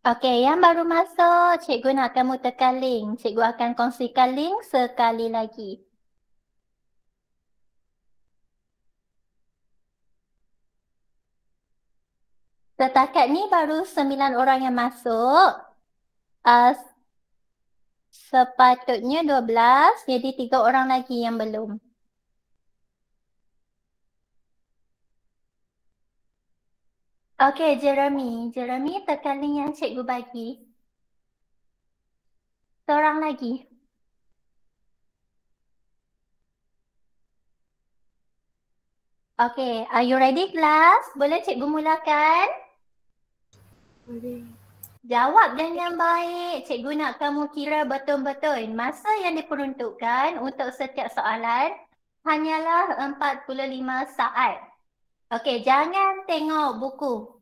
Okey, yang baru masuk, cikgu nak kamu tekan link. Cikgu akan kongsikan link sekali lagi. Setakat ni baru 9 orang yang masuk. Sepatutnya 12, jadi 3 orang lagi yang belum. Okey, Jeremy. Jeremy tekan link yang cikgu bagi. Seorang lagi. Okey, are you ready class? Boleh cikgu mulakan? Boleh. Jawab dengan baik. Cikgu nak kamu kira betul-betul. Masa yang diperuntukkan untuk setiap soalan hanyalah 45 saat. Okey, jangan tengok buku.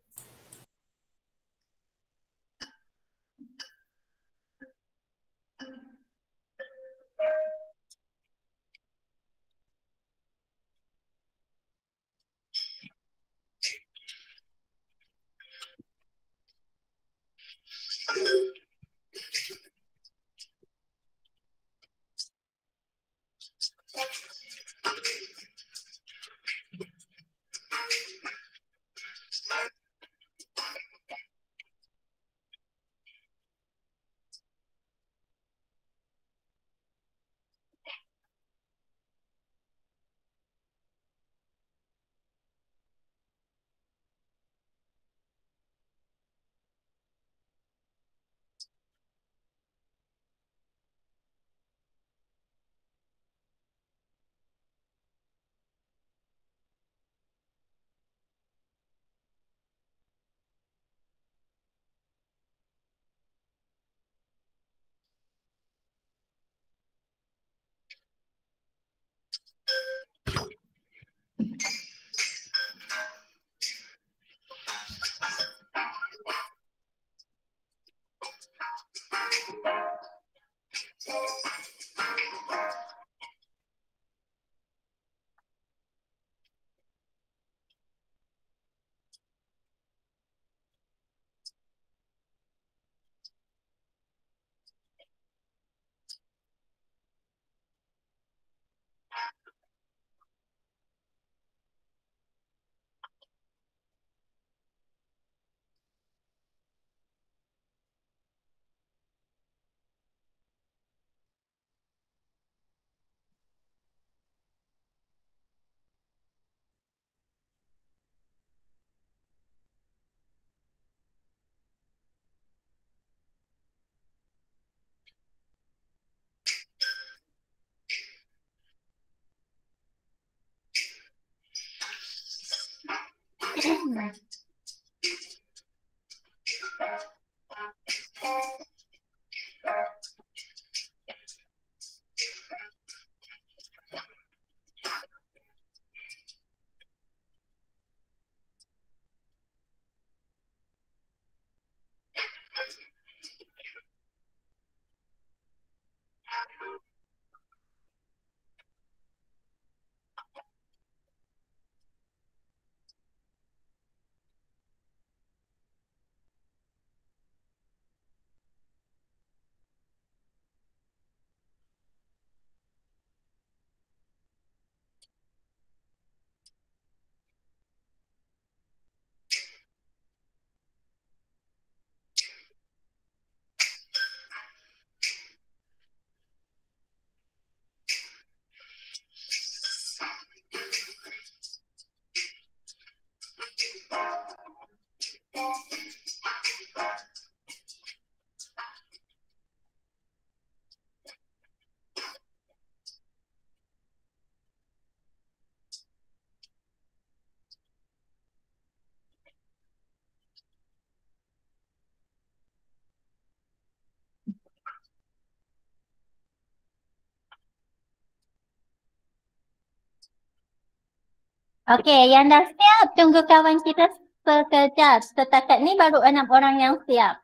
Okey, yang dah siap, tunggu kawan kita sekejap. Setakat ni baru 6 orang yang siap.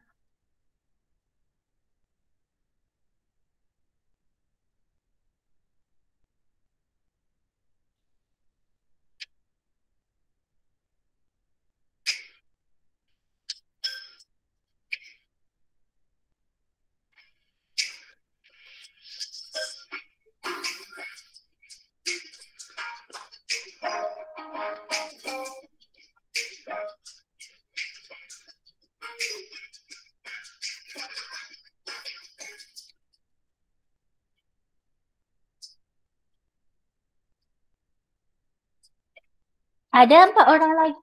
Ada 4 orang lagi.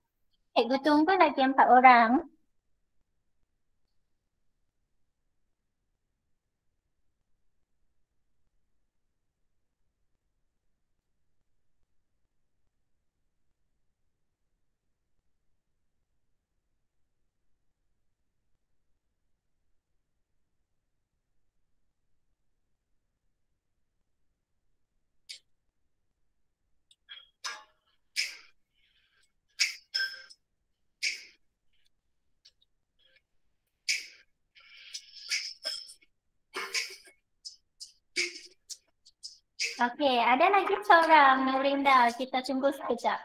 Cikgu tunggu lagi 4 orang. Okey, ada lagi seorang Nurinda. Kita tunggu sekejap.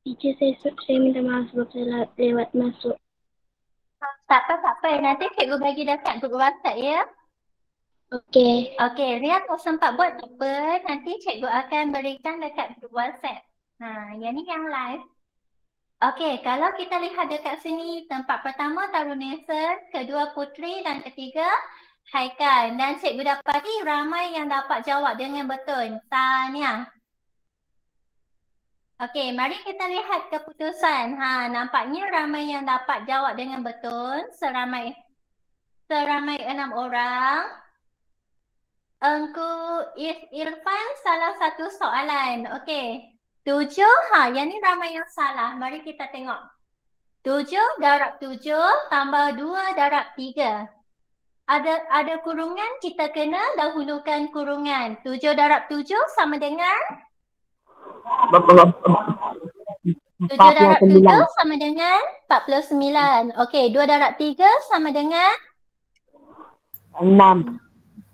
Teacher, saya minta maaf sebab saya lewat masuk. Tak apa, tak apa. Nanti cikgu bagi dekat grup WhatsApp ya. Okey. Okey, Ria kau sempat buat apa? Nanti cikgu akan berikan dekat grup WhatsApp. Yang ni yang live. Okey, kalau kita lihat dekat sini, tempat pertama Tarun Nathan, kedua Putri dan ketiga Haikal. Dan cikgu dapati ramai yang dapat jawab dengan betul. Tahniah. Okey, mari kita lihat keputusan. Nampaknya ramai yang dapat jawab dengan betul. Seramai 6 orang. Engku Irfan salah satu soalan. Okey. 7, yang ni ramai yang salah. Mari kita tengok. 7 darab 7 tambah 2 darab 3. Ada kurungan, kita kena dahulukan kurungan. 7 darab 7 sama dengan 7 darab 7 sama dengan 49. Okey, 2 darab 3 sama dengan 6.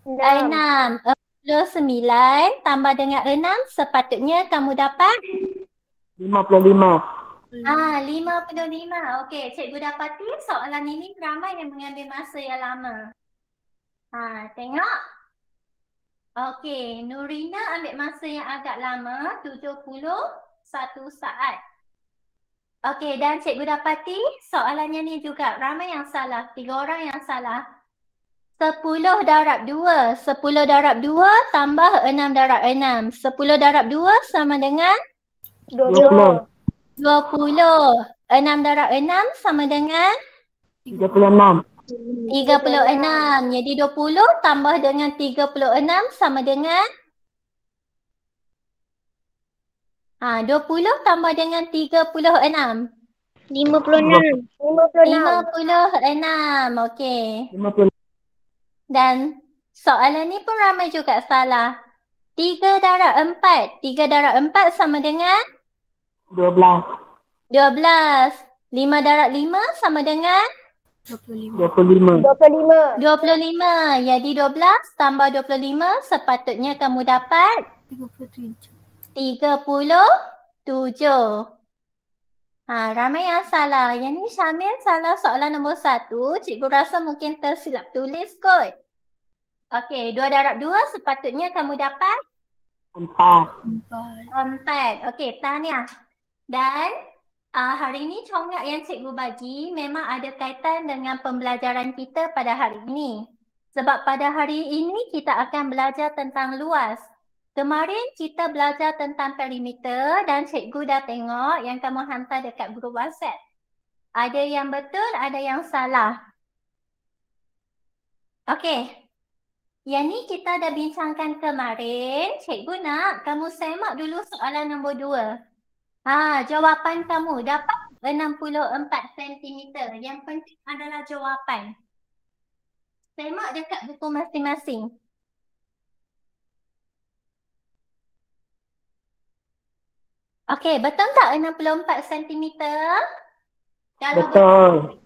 6. 49 tambah dengan 6 sepatutnya kamu dapat 55. 55. Okey, cikgu dapati soalan ini ramai yang mengambil masa yang lama. Tengok. Okey, Nurina ambil masa yang agak lama, 71 saat. Okey, dan cikgu dapati soalannya ni juga ramai yang salah. 3 orang yang salah. 10 darab 2. 10 darab 2 tambah 6 darab 6. 10 darab 2 sama dengan 20. 20. 6 darab 6 sama dengan 36. 36. Jadi 20 tambah dengan 36 sama dengan 20 tambah dengan 36. 56. 56. Okey. 50. Dan soalan ni pun ramai juga salah. 3 darab 4. 3 darab 4 sama dengan 12. 12. 5 darab 5 sama dengan 25. 25. Jadi 12 tambah 25 sepatutnya kamu dapat 37. Ramai yang salah. Yang ni Syamil salah soalan nombor 1. Cikgu rasa mungkin tersilap tulis kot. Okey, 2 darab 2 sepatutnya kamu dapat 4. Okey, tahniah. Dan hari ini congat yang cikgu bagi memang ada kaitan dengan pembelajaran kita pada hari ini. Sebab pada hari ini kita akan belajar tentang luas. Kemarin kita belajar tentang perimeter dan cikgu dah tengok yang kamu hantar dekat grup WhatsApp. Ada yang betul, ada yang salah. Okey. Yang ni kita dah bincangkan kemarin. Cikgu nak kamu semak dulu soalan nombor 2. Jawapan kamu dapat 64 cm. Yang penting adalah jawapan. Semak dekat buku masing-masing. Okey, betul tak 64 cm? Kalau Betul.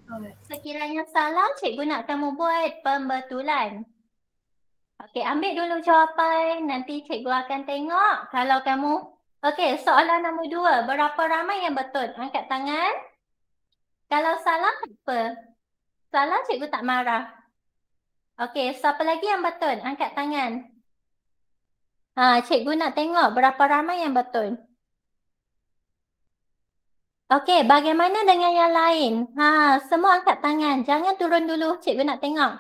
sekiranya salah, cikgu nak kamu buat pembetulan. Okey, ambil dulu jawapan. Nanti cikgu akan tengok. Kalau kamu... Okey, soalan nombor 2. Berapa ramai yang betul? Angkat tangan. Kalau salah, apa? Salah, cikgu tak marah. Okey, siapa lagi yang betul? Angkat tangan. Cikgu nak tengok berapa ramai yang betul. Okey, bagaimana dengan yang lain? Semua angkat tangan. Jangan turun dulu, cikgu nak tengok.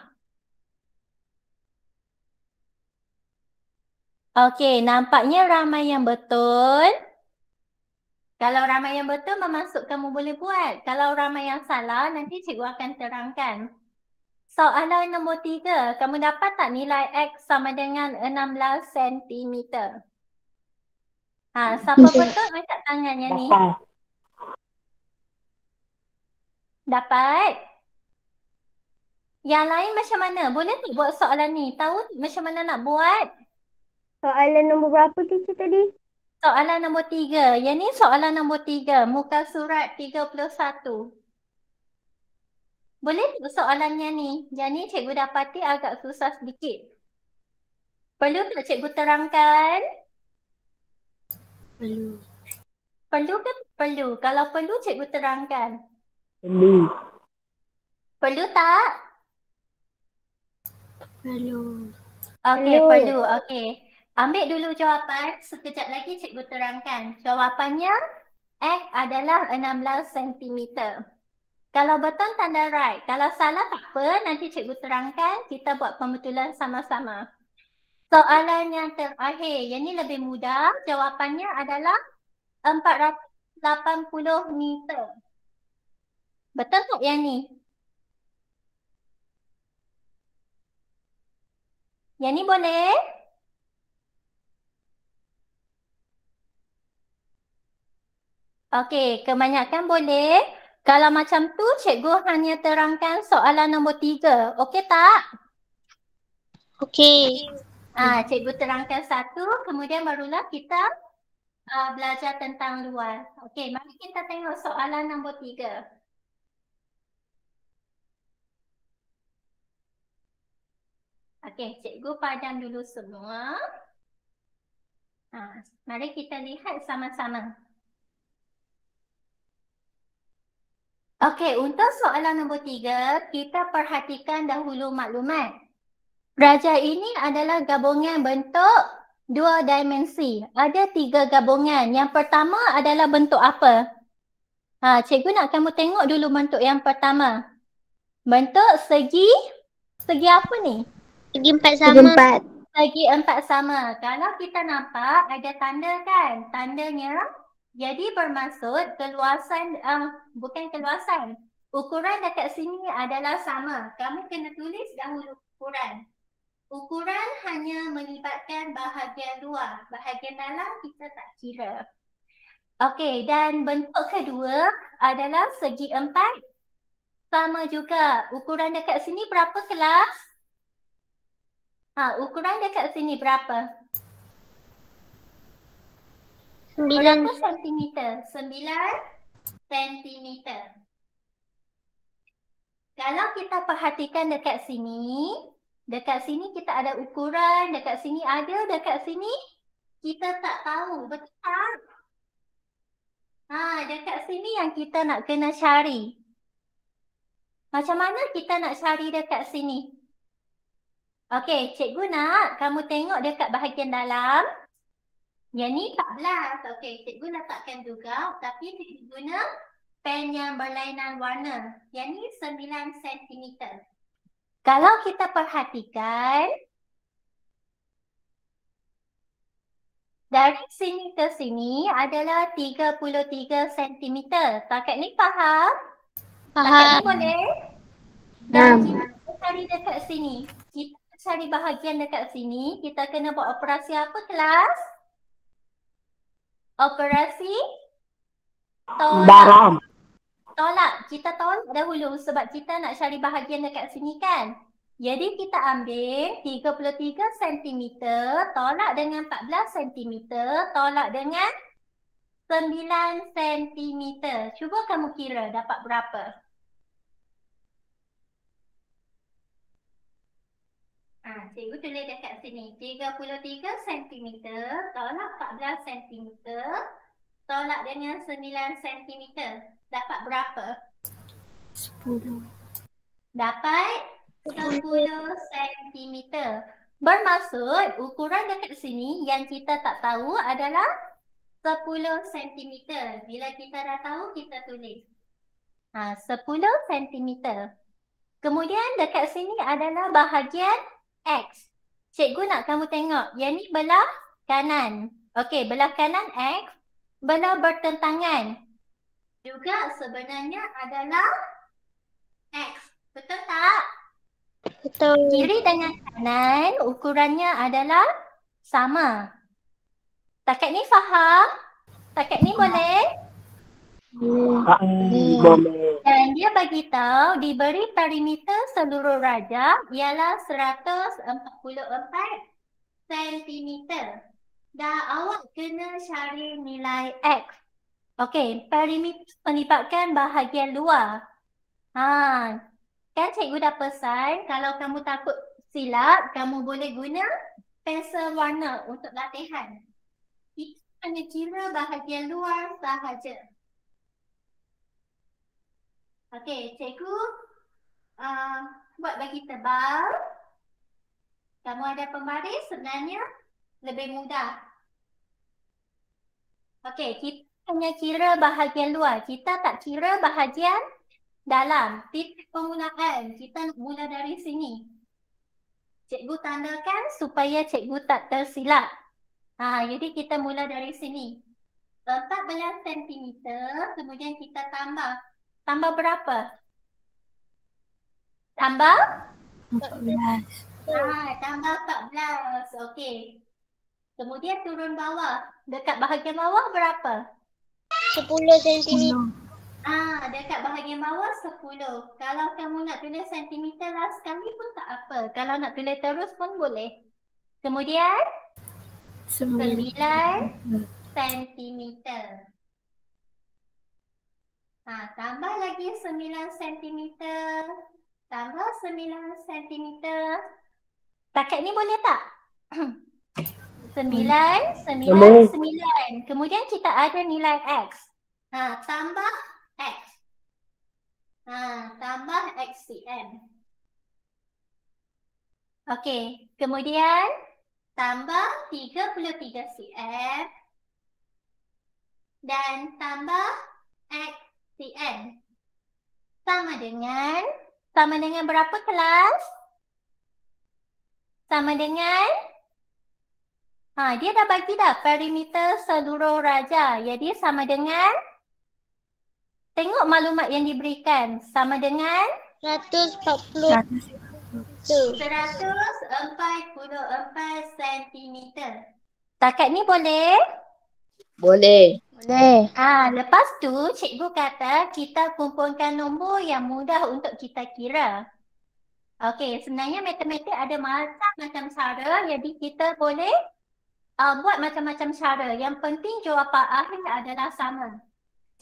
Okey, nampaknya ramai yang betul. Kalau ramai yang betul, bermaksud kamu boleh buat. Kalau ramai yang salah, nanti cikgu akan terangkan. Soalan nombor 3, kamu dapat tak nilai X sama dengan 16 cm? Siapa betul angkat tangan yang ni? Dapat. Dapat? Yang lain macam mana? Boleh tak buat soalan ni? Tahu macam mana nak buat? Soalan nombor berapa teacher tadi? Soalan nombor 3. Yang ni soalan nombor 3. Muka surat 31. Boleh tak soalannya ni? Yang ni cikgu dapati agak susah sedikit. Perlu tak cikgu terangkan? Perlu. Perlu ke perlu? Kalau perlu cikgu terangkan. Perlu. Perlu tak? Perlu. Okey, Perlu. perlu. Okey. Ambil dulu jawapan. Sekejap lagi cikgu terangkan. Jawapannya X adalah 16 cm. Kalau betul tanda right. Kalau salah tak apa, nanti cikgu terangkan. Kita buat pembetulan sama-sama. Soalan yang terakhir. Yang ni lebih mudah. Jawapannya adalah 480 meter. Betul tak yang ni? Yang ni boleh? Okey, kebanyakan boleh. Kalau macam tu, cikgu hanya terangkan soalan nombor 3. Okey tak? Okey. Cikgu terangkan satu, kemudian barulah kita belajar tentang luas. Okey, mari kita tengok soalan nombor 3. Okey, cikgu padam dulu semua. Mari kita lihat sama-sama. Okey, untuk soalan nombor 3, kita perhatikan dahulu maklumat. Raja ini adalah gabungan bentuk 2 dimensi. Ada 3 gabungan. Yang pertama adalah bentuk apa? Cikgu nak kamu tengok dulu bentuk yang pertama. Bentuk segi apa ni? Segi 4 sama. Segi 4 sama. Kalau kita nampak ada tanda kan? Tandanya jadi bermaksud keluasan, bukan keluasan. Ukuran dekat sini adalah sama. Kamu kena tulis dahulu ukuran. Ukuran hanya melibatkan bahagian luar. Bahagian dalam kita tak kira. Okey, dan bentuk kedua adalah segi 4. Sama juga. Ukuran dekat sini berapa kelas? Ukuran dekat sini berapa? 9 berapa sentimeter? 9 sentimeter. Kalau kita perhatikan dekat sini kita ada ukuran, dekat sini ada, dekat sini kita tak tahu, betul tak? Dekat sini yang kita nak kena cari. Macam mana kita nak cari dekat sini? Okey, cikgu nak kamu tengok dekat bahagian dalam. Yang ni 14. Okey, cikgu letakkan juga. Tapi cikgu guna pen yang berlainan warna. Yang ni 9 cm. Kalau kita perhatikan, dari sini ke sini adalah 33 cm. Takat ni faham? Takat ni boleh? Dan kita cari dekat sini. Kita cari bahagian dekat sini. Kita kena buat operasi apa kelas? Operasi Darab. tolak. Kita tolak dahulu sebab kita nak cari bahagian dekat sini kan. Jadi kita ambil 33 cm tolak dengan 14 cm tolak dengan 9 cm. Cuba kamu kira dapat berapa? Cikgu tulis dekat sini. 33 cm tolak 14 cm tolak dengan 9 cm. Dapat berapa? 10. Dapat 10 sentimeter. Bermaksud ukuran dekat sini yang kita tak tahu adalah 10 sentimeter. Bila kita dah tahu, kita tulis. 10 sentimeter. Kemudian dekat sini adalah bahagian X. Cikgu nak kamu tengok. Yang ni belah kanan. Okey, belah kanan X. Belah bertentangan juga sebenarnya adalah X. Betul tak? Betul. Kiri dengan kanan ukurannya adalah sama. Takat ni faham? Takat ni boleh? Boleh. Dan dia bagi tahu diberi perimeter seluruh raja ialah 144 cm. Dah awak kena cari nilai X. Okey, perimeter melibatkan bahagian luar. Kan cikgu dah pesan kalau kamu takut silap, kamu boleh guna pensel warna untuk latihan. Kita hanya kira bahagian luar sahaja. Okey, cikgu buat bagi tebal. Kamu ada pembaris sebenarnya lebih mudah. Okey, kita hanya kira bahagian luar. Kita tak kira bahagian dalam. Titik permulaan. Kita nak mula dari sini. Cikgu tandakan supaya cikgu tak tersilap. Jadi kita mula dari sini. 14 cm. Kemudian kita tambah. Tambah berapa? Tambah? 14. Tambah 14. Okey. Kemudian turun bawah. Dekat bahagian bawah berapa? 10 cm. Dekat bahagian bawah 10. Kalau kamu nak tulis sentimeter lah sekali pun tak apa. Kalau nak tulis terus pun boleh. Kemudian 9 sentimeter. Tambah lagi 9 sentimeter. Tambah 9 sentimeter. Takat ni boleh tak? 9, 9, 9. Kemudian kita ada nilai X. Tambah X. Tambah XCM. Okey. Kemudian tambah 33 cm. Dan tambah XCM. Sama dengan berapa kelas? Sama dengan dia dah bagi dah perimeter seluruh raja. Jadi sama dengan, tengok maklumat yang diberikan. Sama dengan 144 cm. Takat ni boleh? Boleh. Lepas tu cikgu kata kita kumpulkan nombor yang mudah untuk kita kira. Okey, sebenarnya matematik ada macam-macam cara. Jadi kita boleh buat macam-macam cara. Yang penting jawapan akhir adalah sama.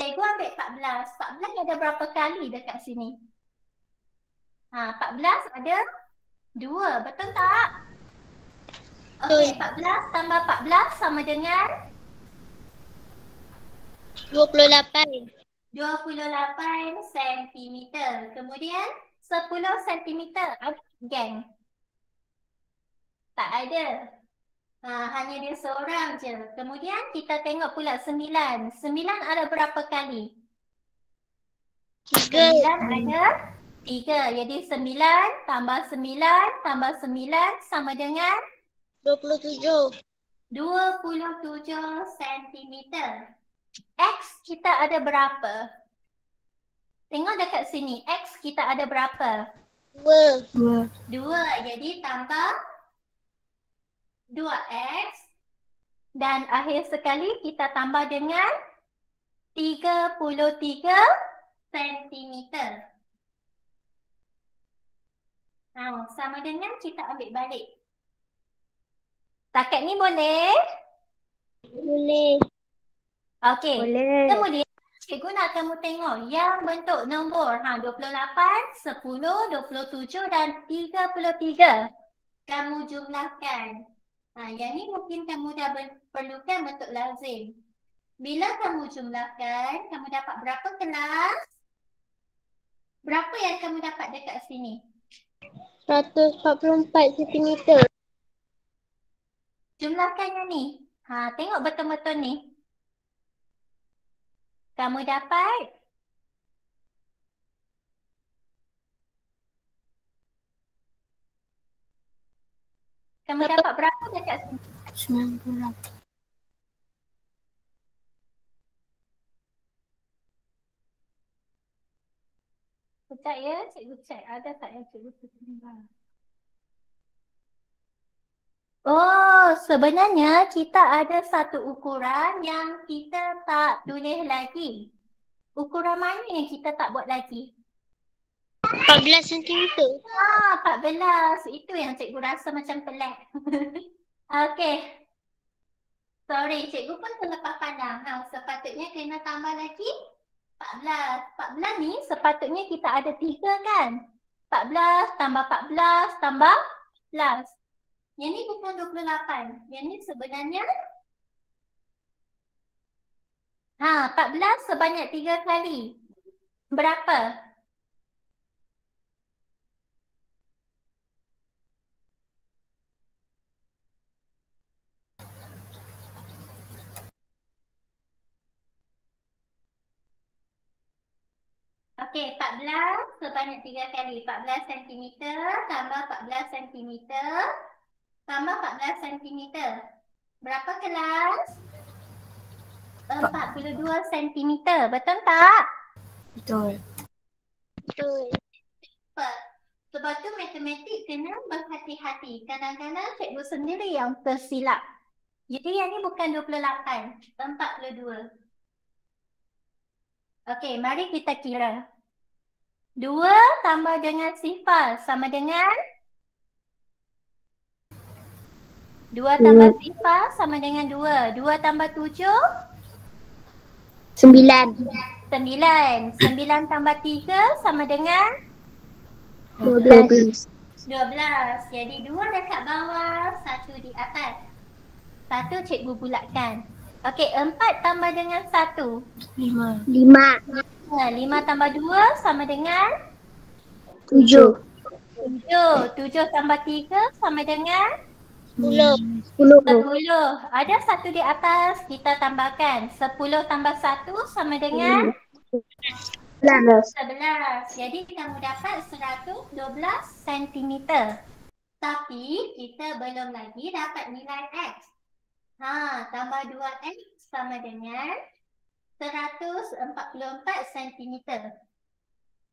Cikgu ambil 14. 14 ada berapa kali dekat sini? 14 ada 2. Betul tak? Okey, 14 tambah 14 sama dengan 28. 28 cm. Kemudian 10 cm. Ada geng? Tak ada. Hanya dia seorang je. Kemudian kita tengok pula 9. 9 ada berapa kali? 9 ada 3. Jadi 9 tambah 9 tambah 9 sama dengan 27 cm. X kita ada berapa? Tengok dekat sini. X kita ada berapa? 2. 2. Jadi tambah 2x. Dan akhir sekali kita tambah dengan 33 cm. Sama dengan kita ambil balik. Takat ni boleh? Boleh. Okey. Boleh. Kemudian cikgu nak kamu tengok yang bentuk nombor 28, 10, 27 dan 33. Kamu jumlahkan. Yang ni mungkin kamu dah perlukan bentuk lazim. Bila kamu jumlahkan, kamu dapat berapa kelas? Berapa yang kamu dapat dekat sini? 144 cm. Jumlahkannya ni. Tengok betul-betul ni. Kamu dapat berapa dekat sini? 98. Sekejap ya, cikgu cek ada tak yang cikgu tertinggal. Oh, sebenarnya kita ada satu ukuran yang kita tak tulis lagi. Ukuran mana yang kita tak buat lagi? 14 cm. 14. Itu yang cikgu rasa macam pelik. Okey. Sorry, cikgu pun terlepas pandang. Sepatutnya kena tambah lagi 14. 14 ni sepatutnya kita ada 3 kan? 14 tambah 14 tambah 14. Yang ni bukan 28. Yang ni sebenarnya 14 sebanyak 3 kali. Berapa? Okey, 14 sebanyak 3 kali. 14 cm tambah 14 cm tambah 14 cm. Berapa kelas? 42 cm. Betul tak? Betul. Betul. Sebab tu matematik kena berhati-hati. Kadang-kadang cikgu sendiri yang tersilap. Jadi yang ni bukan 28, 42. Okey, mari kita kira. 2 tambah dengan 0 sama dengan 2 tambah 0 sama dengan 2. 2 tambah 7 9. 9. 9 tambah 3 sama dengan 12. 12. Jadi 2 dekat bawah, 1 di atas. 1 cikgu bulatkan. Okey, 4 tambah dengan 1. 5. 5. 5 tambah 2 sama dengan 7. 7. 7 tambah 3 sama dengan 10. 10. Ada 1 di atas, kita tambahkan. 10 tambah 1 sama dengan 11. Jadi kamu dapat 112 cm. Tapi kita belum lagi dapat nilai X. Tambah 2X sama dengan 144 cm.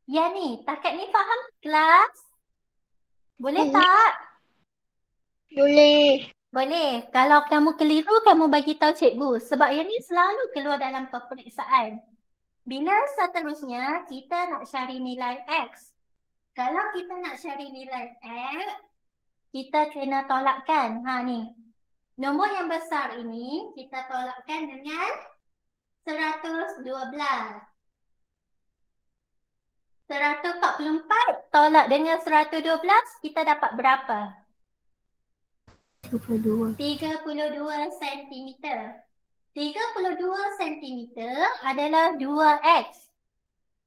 Ya ni, takat ni faham kelas? Boleh tak? Boleh. Boleh. Kalau kamu keliru, kamu bagi tahu cikgu. Sebab yang ni selalu keluar dalam peperiksaan. Bila seterusnya kita nak cari nilai X. Kalau kita nak cari nilai X, kita kena tolakkan. Ni. Nombor yang besar ini kita tolakkan dengan 112. 144 tolak dengan 112, kita dapat berapa? 32. 32 cm. 32 cm adalah 2X.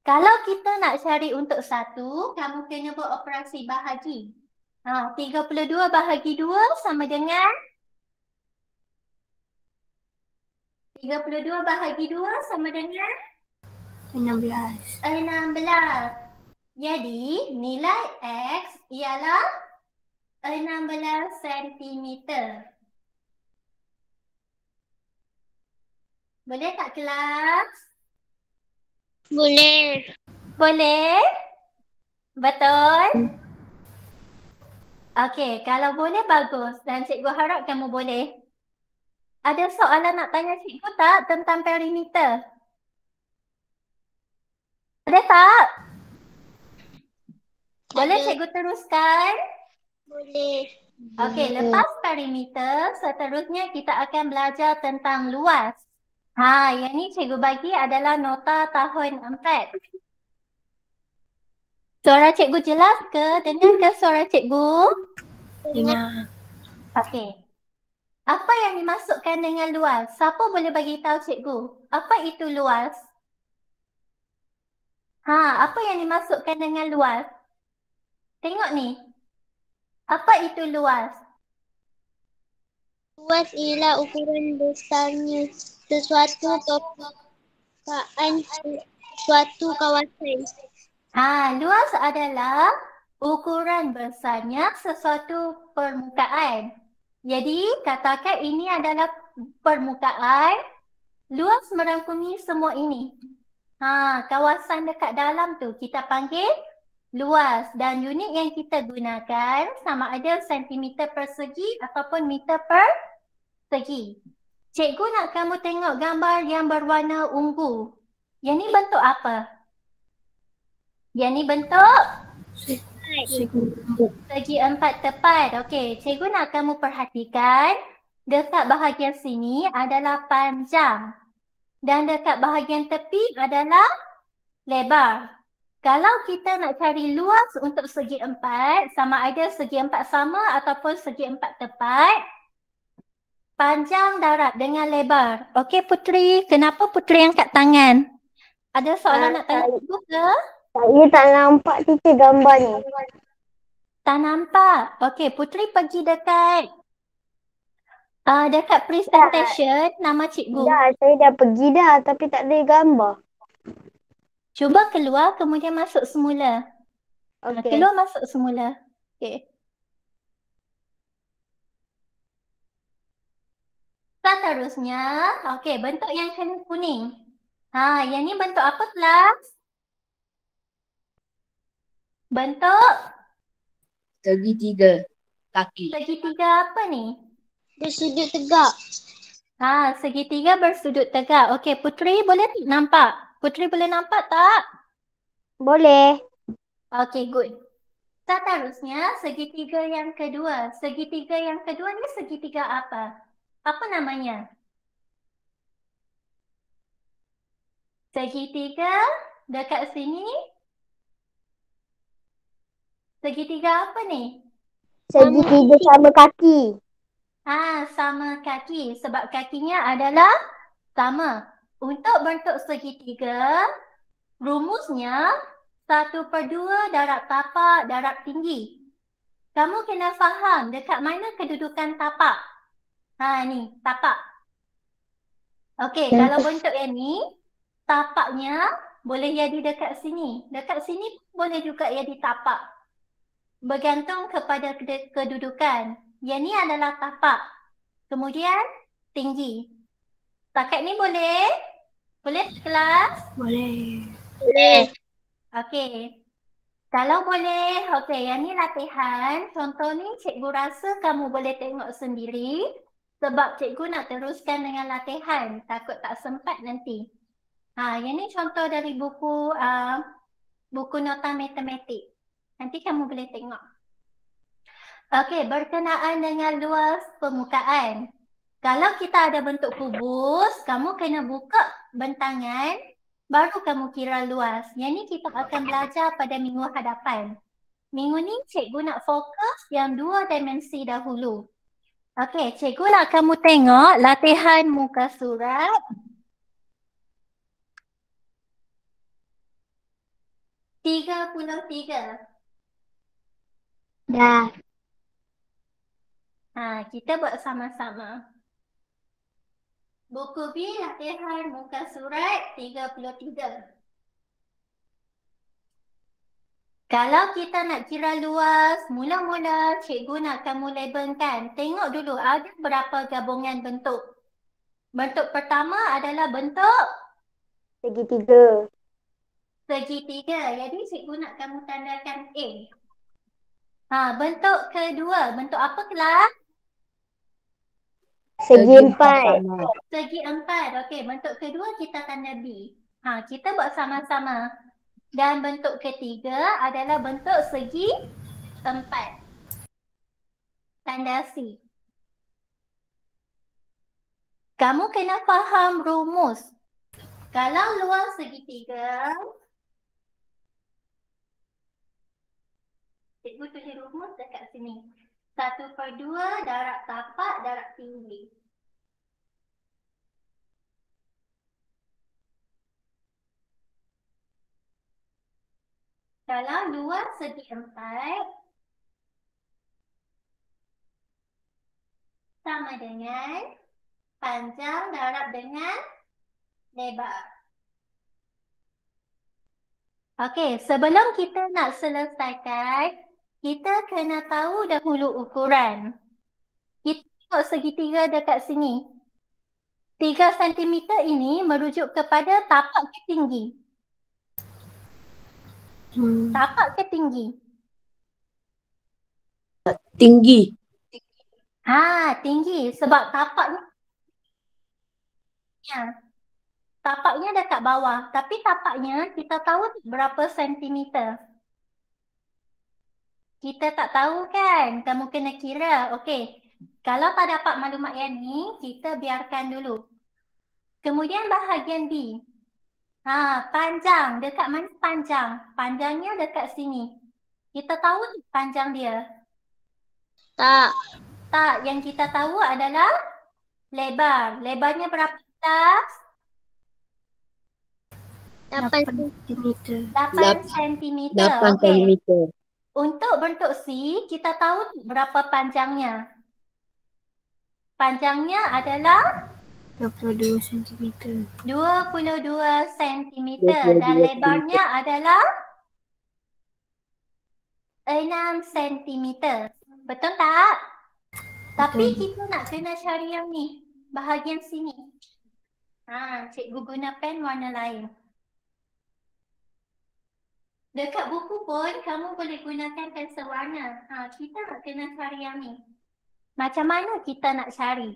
Kalau kita nak cari untuk 1, kamu kena buat operasi bahagi. 32 bahagi 2 sama dengan 32 bahagi 2 sama dengan 16. 16. Jadi nilai X ialah 16 cm. Boleh tak kelas? Boleh. Boleh? Betul? Okey, kalau boleh bagus dan cikgu harap kamu boleh. Ada soalan nak tanya cikgu tak tentang perimeter? Ada tak? Boleh Ada. cikgu teruskan? Boleh. Okey, lepas perimeter, seterusnya kita akan belajar tentang luas. Yang ni cikgu bagi adalah nota tahun 4. Suara cikgu jelas ke? Dengar ke suara cikgu? Dengar. Okey. Apa yang dimasukkan dengan luas? Siapa boleh bagi tahu cikgu? Apa itu luas? Apa yang dimasukkan dengan luas? Tengok ni. Apa itu luas? Luas ialah ukuran besarnya sesuatu permukaan suatu kawasan. Luas adalah ukuran besarnya sesuatu permukaan. Jadi, katakan ini adalah permukaan, luas merangkumi semua ini. Kawasan dekat dalam tu kita panggil luas dan unit yang kita gunakan sama ada sentimeter persegi ataupun meter persegi. Cikgu nak kamu tengok gambar yang berwarna ungu. Yang ni bentuk apa? Yang ni bentuk segi empat tepat. Okey, cikgu nak kamu perhatikan dekat bahagian sini adalah panjang dan dekat bahagian tepi adalah lebar. Kalau kita nak cari luas untuk segi empat, sama ada segi empat sama ataupun segi empat tepat, panjang darab dengan lebar. Okey Putri, kenapa Putri angkat tangan? Ada soalan nak tanya cikgu ke? Saya tak nampak titik gambar ni. Tak nampak. Okey, Putri pergi dekat dekat presentation nama cikgu. Dah, saya dah pergi dah tapi tak ada gambar. Cuba keluar kemudian masuk semula. Okey. Keluar masuk semula. Okey. Seterusnya, okey, bentuk yang kuning. Yang ni bentuk apa kelas? Bentuk Segitiga kaki. segitiga apa ni? Bersudut tegak. Segitiga bersudut tegak. Okey, Putri boleh nampak? Putri boleh nampak tak? Boleh. Okey, good. Seterusnya, segitiga yang kedua. Segitiga yang kedua ni segitiga apa? Apa namanya? Segitiga dekat sini. Segitiga apa ni? Segitiga sama kaki. Sama kaki. Sebab kakinya adalah sama. Untuk bentuk segitiga, rumusnya 1/2 darab tapak darab tinggi. Kamu kena faham dekat mana kedudukan tapak. Ni, tapak. Okey, kalau bentuk yang ni, tapaknya boleh jadi dekat sini. Dekat sini boleh juga jadi tapak. Bergantung kepada kedudukan. Yang ni adalah tapak. Kemudian, tinggi. Takat ni boleh? Boleh kelas? Boleh. Boleh. Okey. Kalau boleh, okey, yang ni latihan. Contoh ni cikgu rasa kamu boleh tengok sendiri sebab cikgu nak teruskan dengan latihan. Takut tak sempat nanti. Yang ni contoh dari buku nota matematik. Nanti kamu boleh tengok. Okey, berkenaan dengan luas permukaan. Kalau kita ada bentuk kubus, kamu kena buka bentangan, baru kamu kira luas. Yang ni kita akan belajar pada minggu hadapan. Minggu ni cikgu nak fokus yang 2 dimensi dahulu. Okey, cikgu nak kamu tengok latihan muka surat. (33). Dah. Kita buat sama-sama. Buku B latihan muka surat 33. Kalau kita nak kira luas, mula-mula cikgu nak kamu labelkan. Tengok dulu ada berapa gabungan bentuk. Bentuk pertama adalah bentuk Segitiga. segitiga. Jadi cikgu nak kamu tandakan A. Bentuk kedua, bentuk apa kelas? Segi empat. Segi empat. Okey, bentuk kedua kita tanda B. Kita buat sama-sama. Dan bentuk ketiga adalah bentuk segi empat. Tanda C. Kamu kena faham rumus. Kalau luas segitiga, cikgu tulis rumus dekat sini. 1/2 darab tapak darab tinggi. Kalau luas segi empat, sama dengan panjang darab dengan lebar. Okey, sebelum kita nak selesaikan, kita kena tahu dahulu ukuran. Kita tengok segitiga dekat sini. 3 cm ini merujuk kepada tapak ke tinggi? Tapak ke tinggi? Tinggi. Tinggi sebab tapaknya dekat bawah, tapi tapaknya kita tahu berapa sentimeter. Kita tak tahu kan? Kamu kena kira. Okey. Kalau tak dapat maklumat yang ni, kita biarkan dulu. Kemudian bahagian B. Panjang. Dekat mana panjang? Panjangnya dekat sini. Kita tahu panjang dia? Tak. Tak. Yang kita tahu adalah lebar. Lebarnya berapa kelas? 8 cm. 8 cm. 8 Okey. cm. Untuk bentuk C, kita tahu berapa panjangnya. Panjangnya adalah 22 cm. 22 cm dan lebarnya adalah 6 cm. Betul tak? Tapi kita nak kena cari yang ni, bahagian sini. Cikgu guna pen warna lain. Dekat buku pun kamu boleh gunakan pensel warna. Kita nak kena cari yang ni. Macam mana kita nak cari?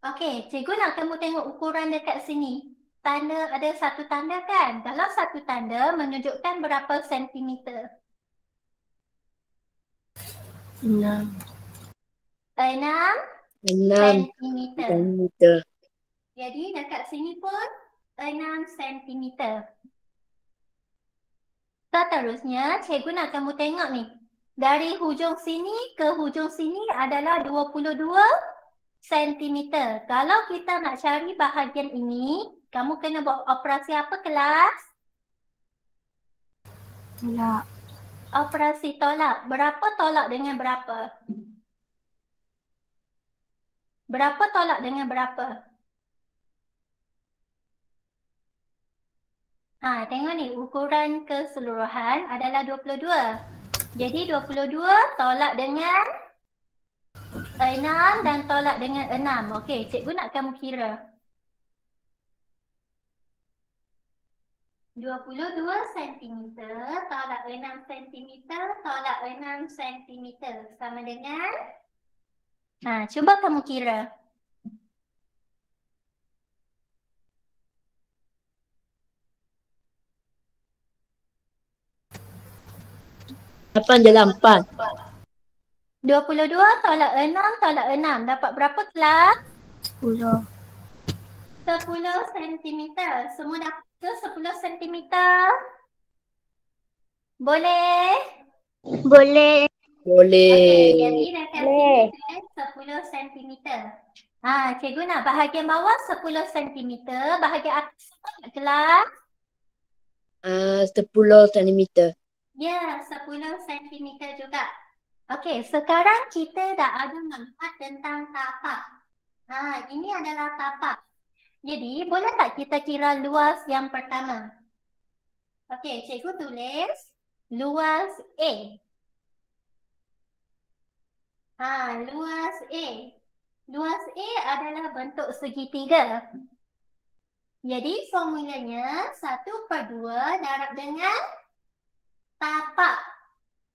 Okey, cikgu nak kamu tengok ukuran dekat sini. Tanda, ada satu tanda kan? Kalau satu tanda menunjukkan berapa sentimeter? 6. 6 6 sentimeter. cm. Jadi dekat sini pun 6 sentimeter. Seterusnya, cikgu nak kamu tengok ni. Dari hujung sini ke hujung sini adalah 22 cm. Kalau kita nak cari bahagian ini, kamu kena buat operasi apa kelas? Tolak. Operasi tolak. Berapa tolak dengan berapa? Berapa tolak dengan berapa? Tengok ni, ukuran keseluruhan adalah 22. Jadi 22 tolak dengan 6 dan tolak dengan 6. Okey, cikgu nak kamu kira. 22 cm tolak 6 cm tolak 6 cm sama dengan? Cuba kamu kira. 8 dalam 4. 22 tolak 6 tolak 6. Dapat berapa kelas? 10. 10 cm. Semua dapat ke 10 cm? Boleh? Boleh. Boleh. Jadi dekat sini kan 10 cm. Cikgu nak bahagian bawah 10 cm. Bahagian atas apa kelas? 10 cm. Ya, 10 cm juga. Okey, sekarang kita dah ada maklumat tentang tapak. Ini adalah tapak. Jadi, boleh tak kita kira luas yang pertama? Okey, cikgu tulis luas A. Luas A. Luas A adalah bentuk segitiga. Jadi, formulanya 1/2 darab dengan tapak.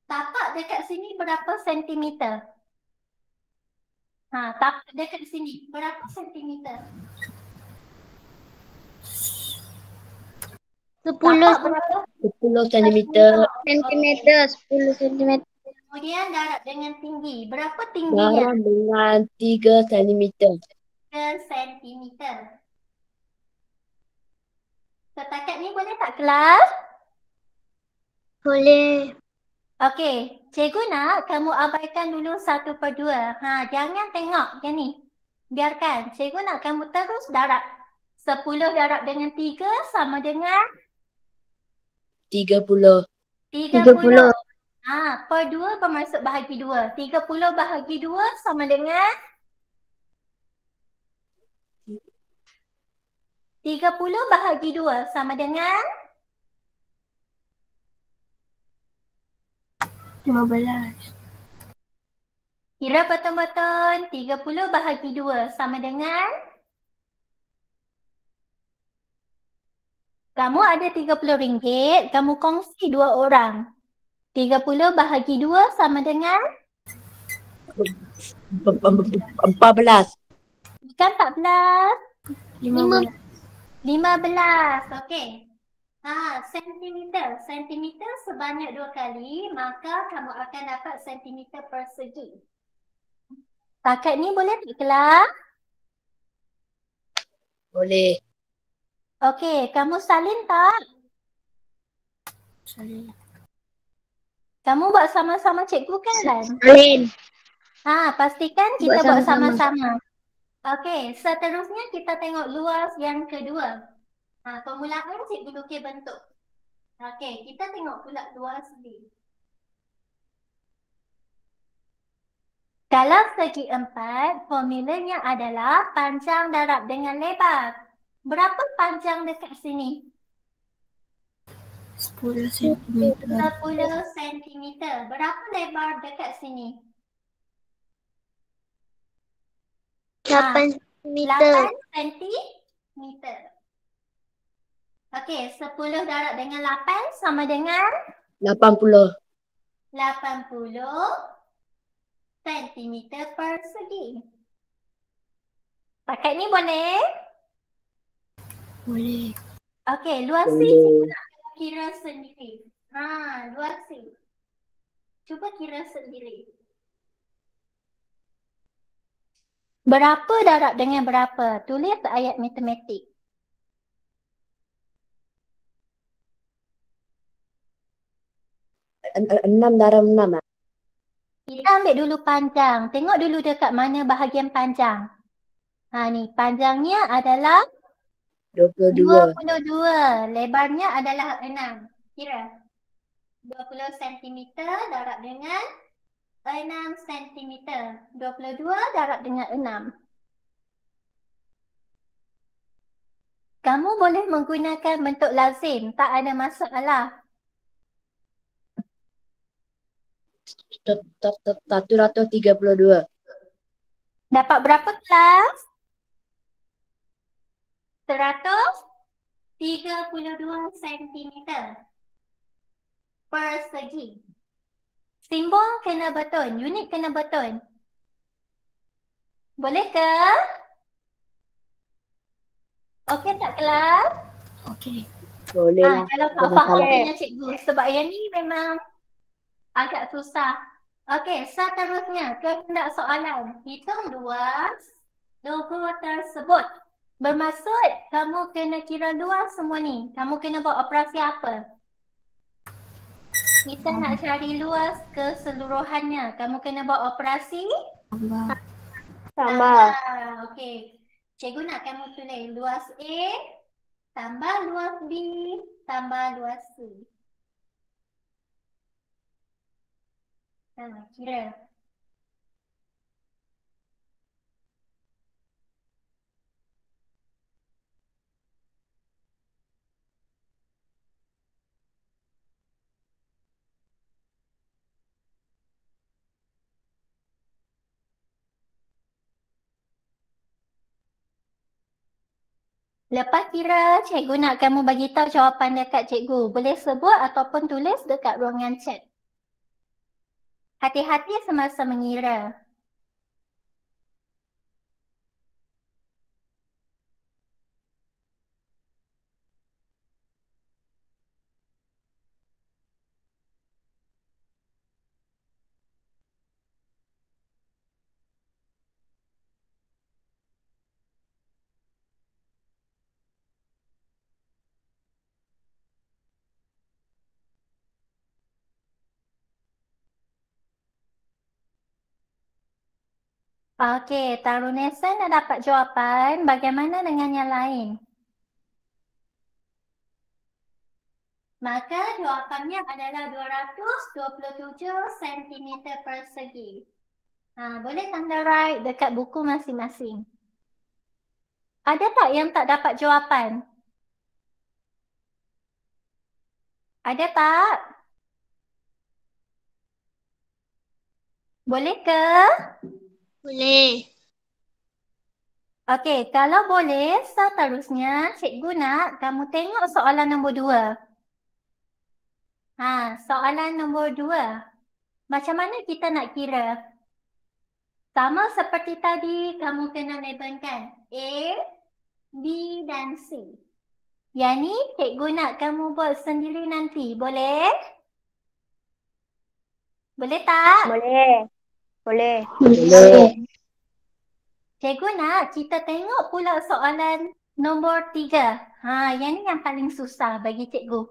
Tapak dekat sini berapa sentimeter? Tapak dekat sini berapa sentimeter? 10 Tapak berapa? 10 cm. sentimeter. 10 cm. Kemudian darab dengan tinggi. Berapa tingginya? Darab dengan 3 cm. 3 sentimeter. Setakat ni boleh tak kelas? Boleh. Okey, cikgu nak kamu abaikan dulu 1/2. Jangan tengok yang ni. Biarkan. Cikgu nak kamu terus darab. 10 darab dengan 3 sama dengan 30. 30. Per 2 bermaksud bahagi 2. 30 bahagi 2 sama dengan 30 bahagi 2 sama dengan 15. kira betul-betul 30 bahagi 2 sama dengan kamu ada RM30, kamu kongsi 2 orang. 30 bahagi 2 sama dengan 14. bukan 14, 15. 15. Okey. Sentimeter. Sentimeter sebanyak 2 kali, maka kamu akan dapat sentimeter persegi. Takat ni boleh tak kelas? Boleh. Okey, kamu salin tak? Salin. Kamu buat sama-sama cikgu kan? Salin. Pastikan kita Buat buat sama-sama. sama-sama. Okey, seterusnya kita tengok luas yang kedua. Permulaan cikgu lukis bentuk. Okey, kita tengok pula luas B. Kalau segi 4, formulanya adalah panjang darab dengan lebar. Berapa panjang dekat sini? 10 cm. 10 cm. Berapa lebar dekat sini? 8 8 cm. cm. Okey, 10 darab dengan 8 sama dengan 80. 80 cm persegi. Pakai ni boleh? Boleh. Okey, luas C Boleh. cikgu nak kira sendiri. Luas C. Cuba kira sendiri. Berapa darab dengan berapa? Tulis ayat matematik. Enam darab 6. Kita ambil dulu panjang. Tengok dulu dekat mana bahagian panjang. Ni panjangnya adalah 22. 22. Lebarnya adalah 6. Kira. 20 cm darab dengan 6 cm. 22 darab dengan 6. Kamu boleh menggunakan bentuk lazim. Tak ada masalah. 132. Dapat berapa kelas? 132 cm persegi. Simbol kena betul, unit kena betul. Boleh ke? Okey tak kelas? Okey. Boleh lah. Kalau tak faham tanya cikgu sebab yang ni memang agak susah. Okey, seterusnya kehendak soalan. Hitung luas logo tersebut. Bermaksud kamu kena kira luas semua ni. Kamu kena buat operasi apa? Kita nak cari luas keseluruhannya. Kamu kena buat operasi Tambah. Tambah. Okey. Cikgu nak kamu tulis luas A tambah luas B tambah luas C. Kira. Lepas kira, cikgu nak kamu bagi tahu jawapan dekat cikgu. Boleh sebut ataupun tulis dekat ruangan chat. Hati-hati semasa mengira. Okey, Tarunesan dah dapat jawapan. Bagaimana dengan yang lain? Maka jawapannya adalah 227 cm persegi. Boleh tanda right dekat buku masing-masing. Ada tak yang tak dapat jawapan? Ada tak? Boleh ke? Boleh. Okey, kalau boleh, seterusnya cikgu nak kamu tengok soalan nombor 2. Soalan nombor 2. Macam mana kita nak kira? Sama seperti tadi, kamu kena labelkan A, B dan C. Yang ni cikgu nak kamu buat sendiri nanti. Boleh? Boleh tak? Boleh. Boleh. Boleh. Cikgu nak kita tengok pula soalan nombor 3. Yang ni yang paling susah bagi cikgu.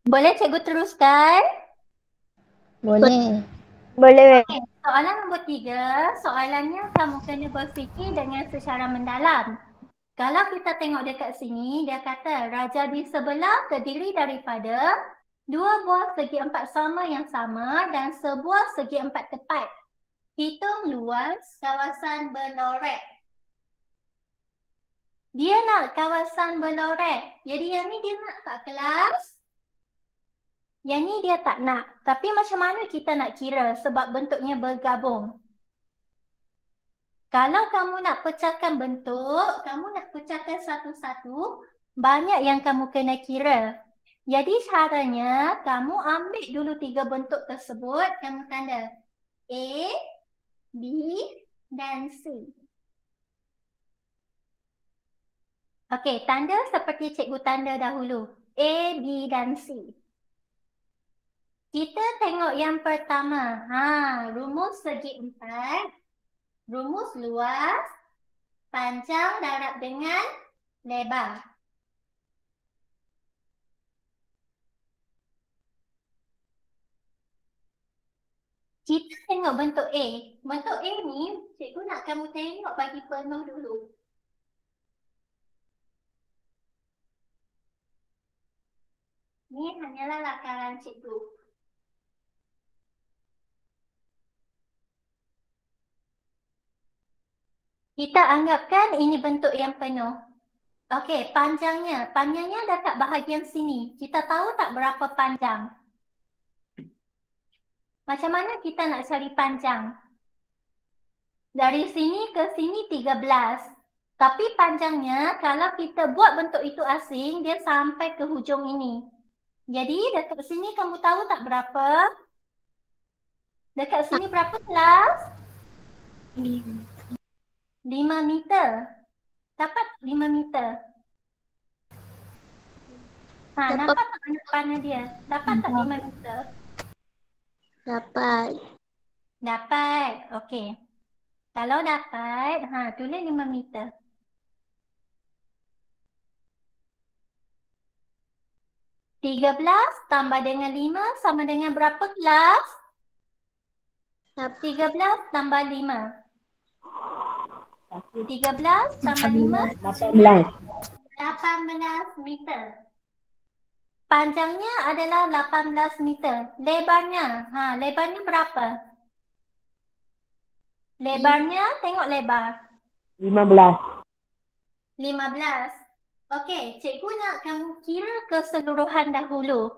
Boleh cikgu teruskan? Boleh. Boleh. Okay, soalan nombor 3, soalannya kamu kena berfikir dengan secara mendalam. Kalau kita tengok dekat sini, dia kata raja di sebelah terdiri daripada 2 buah segi empat sama yang sama dan sebuah segi empat tepat. Hitung luas kawasan berlorek. Dia nak kawasan berlorek. Jadi yang ni dia nak tak kelas? Yang ni dia tak nak. Tapi macam mana kita nak kira sebab bentuknya bergabung? Kalau kamu nak pecahkan bentuk, kamu nak pecahkan satu-satu, banyak yang kamu kena kira. Jadi caranya, kamu ambil dulu 3 bentuk tersebut, kamu tanda A, B dan C. Okey, tanda seperti cikgu tanda dahulu. A, B dan C. Kita tengok yang pertama. Rumus segi empat. Rumus luas, panjang darab dengan lebar. Kita tengok bentuk A. Bentuk A ni, cikgu nak kamu tengok bagi penuh dulu. Ni hanyalah lakaran cikgu. Kita anggapkan ini bentuk yang penuh. Okey, panjangnya. Panjangnya dekat bahagian sini. Kita tahu tak berapa panjang? Macam mana kita nak cari panjang? Dari sini ke sini 13. Tapi panjangnya, kalau kita buat bentuk itu asing, dia sampai ke hujung ini. Jadi, dekat sini kamu tahu tak berapa? Dekat sini berapa kelas? 5 meter. Dapat 5 meter. Nampak tak anak panah dia? Dapat tak 5 meter? Dapat. Dapat. Okey. Kalau dapat, tulis 5 meter. Tiga belas tambah dengan 5 sama dengan berapa kelas? 13 tambah 5. 13 tambah 5 18. 18 meter. Panjangnya adalah 18 meter. Lebarnya, lebarnya berapa? Lebarnya, tengok lebar. 15. 15. Okey, cikgu nak kamu kira keseluruhan dahulu.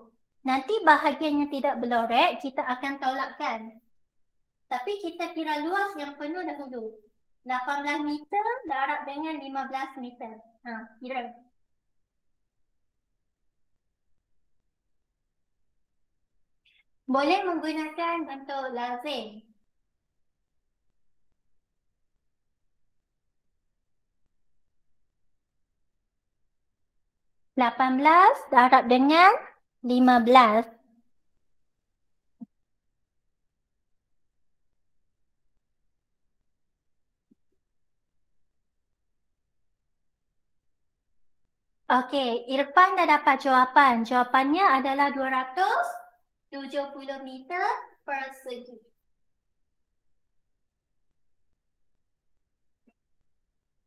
Nanti bahagian yang tidak berlorek, kita akan tolakkan. Tapi kita kira luas yang penuh dahulu. 18 meter darab dengan 15 meter. Kira. Boleh menggunakan bentuk lazim. Lapan belas darab dengan 15. Okey, Irfan dah dapat jawapan. Jawapannya adalah 270 meter persegi.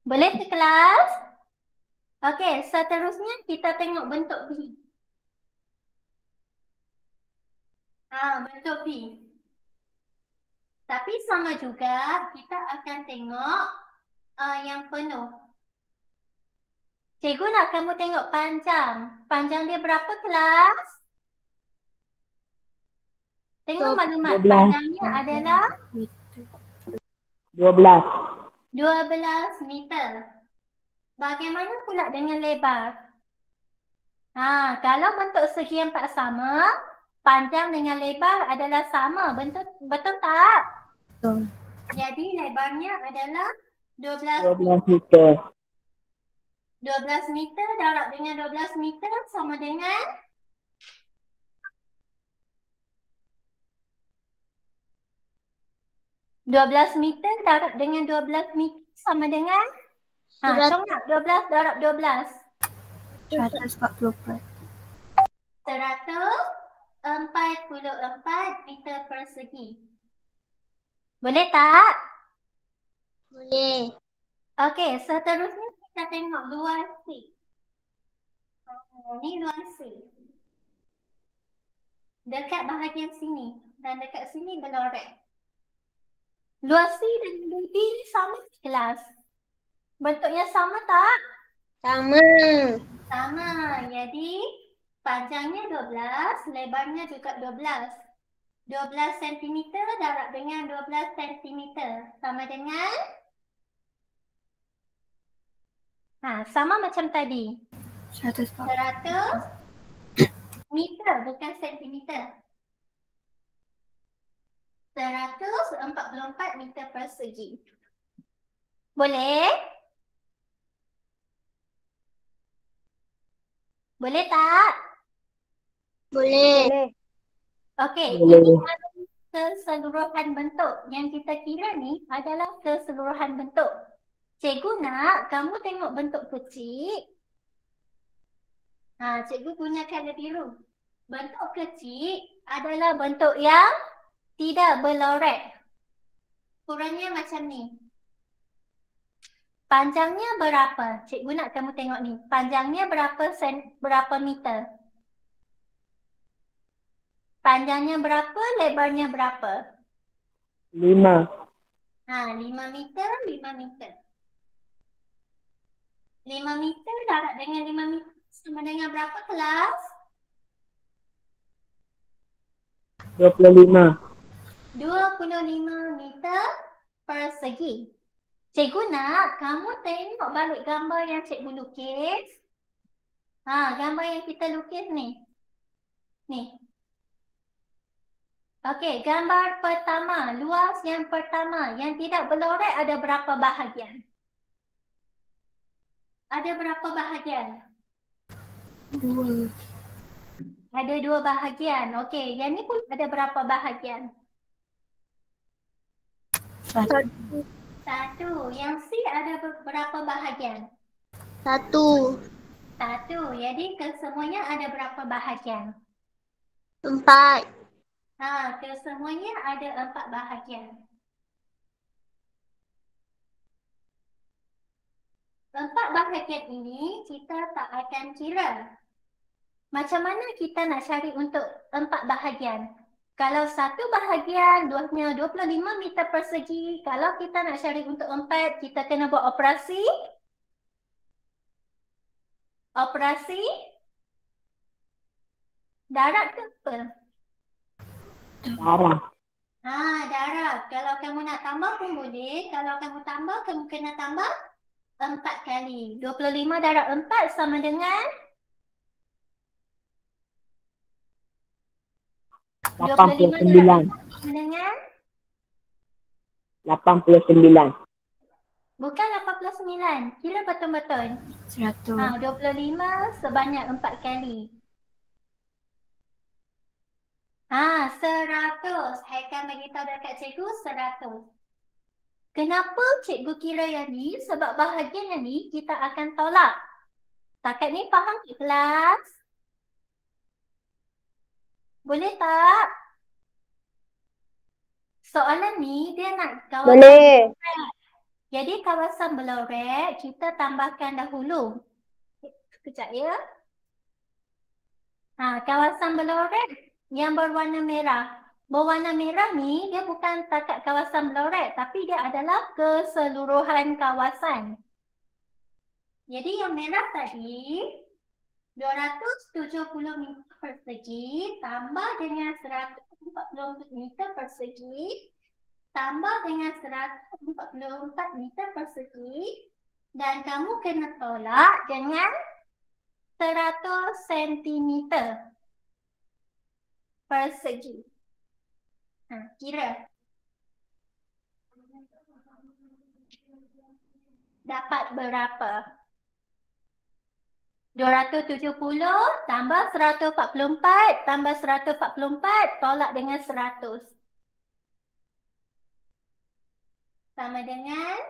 Boleh ke kelas? Okey, seterusnya kita tengok bentuk B. Bentuk B. Tapi sama juga kita akan tengok yang penuh. Cikgu nak kamu tengok panjang. Panjang dia berapa kelas? Tengok maklumat 12. panjangnya adalah 12. 12 meter. Bagaimana pula dengan lebar? Kalau bentuk segi empat sama, panjang dengan lebar adalah sama. Betul tak? Betul. Jadi lebarnya adalah 12 meter. 12 meter darab dengan 12 meter sama dengan 12 meter darab dengan 12 meter sama dengan tengok 12 darab 12. 144. 144 meter persegi. Boleh tak? Boleh. Okey, seterusnya kita tengok luas C. Ni luas C. Dekat bahagian sini dan dekat sini berlorek. Luas C dan B ni sama kelas. Bentuknya sama tak? Sama. Sama. Jadi panjangnya 12, lebarnya juga 12. 12 cm darab dengan 12 cm sama dengan sama macam tadi. 144. 100 meter bukan sentimeter. 144 meter persegi. Boleh? Boleh tak? Boleh. Okey, Boleh. ini adalah keseluruhan bentuk. Yang kita kira ni adalah keseluruhan bentuk. Cikgu nak kamu tengok bentuk kecil. Cikgu gunakan biru. Bentuk kecil adalah bentuk yang tidak berlorek. Kurangnya macam ni. Panjangnya berapa? Cikgu nak kamu tengok ni. Panjangnya berapa meter? Panjangnya berapa? Lebarnya berapa? 5. 5 meter, 5 meter. 5 meter darab dengan 5 meter sama dengan berapa kelas? 25. 25 meter persegi. Cikgu nak kamu tengok balik gambar yang cikgu lukis. Gambar yang kita lukis ni. Ni. Okey, gambar pertama, luas yang pertama yang tidak berlorek ada berapa bahagian? Ada berapa bahagian? 2. Ada 2 bahagian. Okey, yang ni pun ada berapa bahagian? 1. 1. Yang C ada berapa bahagian? 1. 1. Jadi kesemuanya ada berapa bahagian? 4. Kesemuanya ada 4 bahagian. 4 bahagian ini kita tak akan kira. Macam mana kita nak cari untuk 4 bahagian? Kalau 1 bahagian luasnya 25 meter persegi, kalau kita nak cari untuk 4, kita kena buat operasi. Operasi darat ke apa? Darah. Darab. Kalau kamu nak tambah pun boleh. Kalau kamu tambah, kamu kena tambah 4 kali. 25 darab 4 sama dengan 89. sama dengan 89. bukan 89. Kira betul-betul. 100. 25 sebanyak 4 kali. 100. Haikal beritahu dekat cikgu 100. Kenapa cikgu kira yang ni? Sebab bahagian yang ni kita akan tolak. Takat ni faham ke kelas? Boleh tak? Soalan ni dia nak kawasan Boleh. berlorek. Jadi kawasan berlorek kita tambahkan dahulu. Sekejap ya. Kawasan berlorek yang berwarna merah. berwarna merah ni dia bukan takat kawasan Blaurat tapi dia adalah keseluruhan kawasan. Jadi yang merah tadi 270 meter persegi tambah dengan 140 meter persegi tambah dengan 144 meter persegi dan kamu kena tolak dengan 100 sentimeter persegi. Kira. Dapat berapa? 270 tambah 144 tambah 144 tolak dengan 100. Sama dengan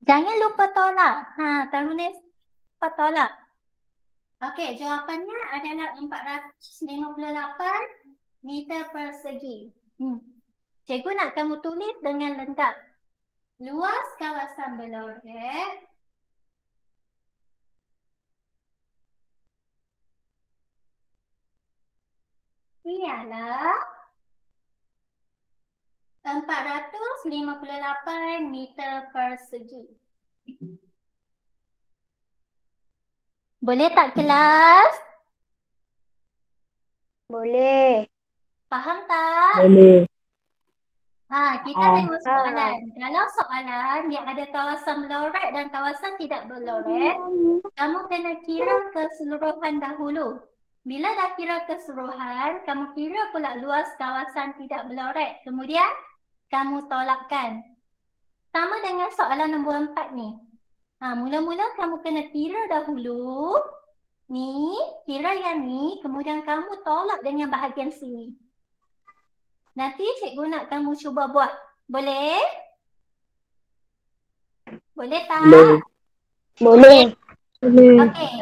jangan lupa tolak. Taruna lupa tolak. Okey, jawapannya adalah 458 meter persegi. Cikgu nak kamu tulis dengan lengkap. Luas kawasan Blaurat ialah 458 meter persegi. Boleh tak kelas? Boleh. Faham tak? Boleh. Kita tengok soalan. Kalau soalan yang ada kawasan Blaurat dan kawasan tidak Blaurat, kamu kena kira keseluruhan dahulu. Bila dah kira keseluruhan, kamu kira pula luas kawasan tidak Blaurat. Kemudian, kamu tolakkan. Sama dengan soalan nombor 4 ni. Mula-mula kamu kena kira dahulu. Ni, kira yang ni, kemudian kamu tolak dengan bahagian sini. Nanti cikgu nak kamu cuba buat. Boleh? Boleh tak? Boleh. Okey.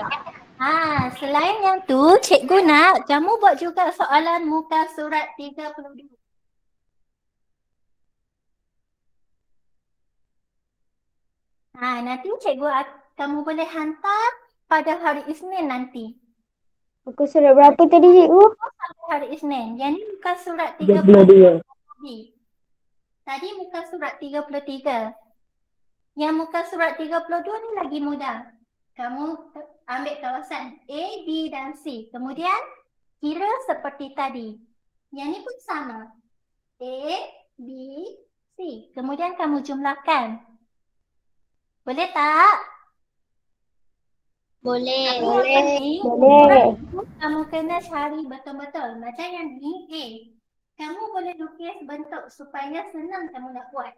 Selain yang tu, cikgu nak kamu buat juga soalan muka surat 32. Nanti cikgu kamu boleh hantar pada hari Isnin nanti. Muka surat berapa tadi cikgu? Hari Isnin. Yang ni muka surat 32. 32. Tadi muka surat 33. Yang muka surat 32 ni lagi mudah. Kamu ambil kawasan A, B dan C. Kemudian kira seperti tadi. Yang ni pun sama. A, B, C. Kemudian kamu jumlahkan. Boleh tak? Boleh. Boleh. Kamu kena cari betul-betul. Macam yang ni A. Kamu boleh lukis bentuk supaya senang kamu nak buat.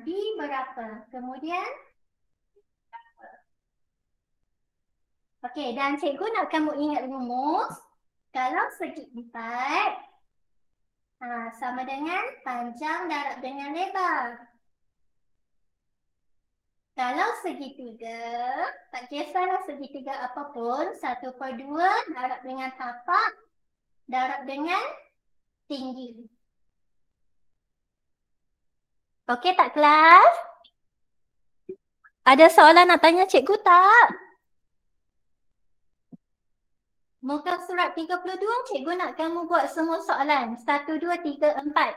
B berapa? Kemudian okey, dan cikgu nak kamu ingat rumus. Kalau segi 4 sama dengan panjang darab dengan lebar. Kalau segitiga, tak kisahlah segitiga apapun, 1/2 darab dengan tapak, darab dengan tinggi. Okey tak kelas? Ada soalan nak tanya cikgu tak? Muka surat 32, cikgu nak kamu buat semua soalan. 1, 2, 3, 4.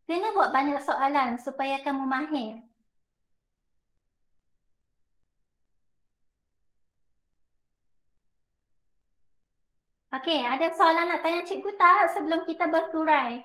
Kena buat banyak soalan supaya kamu mahir. Okey, ada soalan nak tanya cikgu tak sebelum kita bersurai?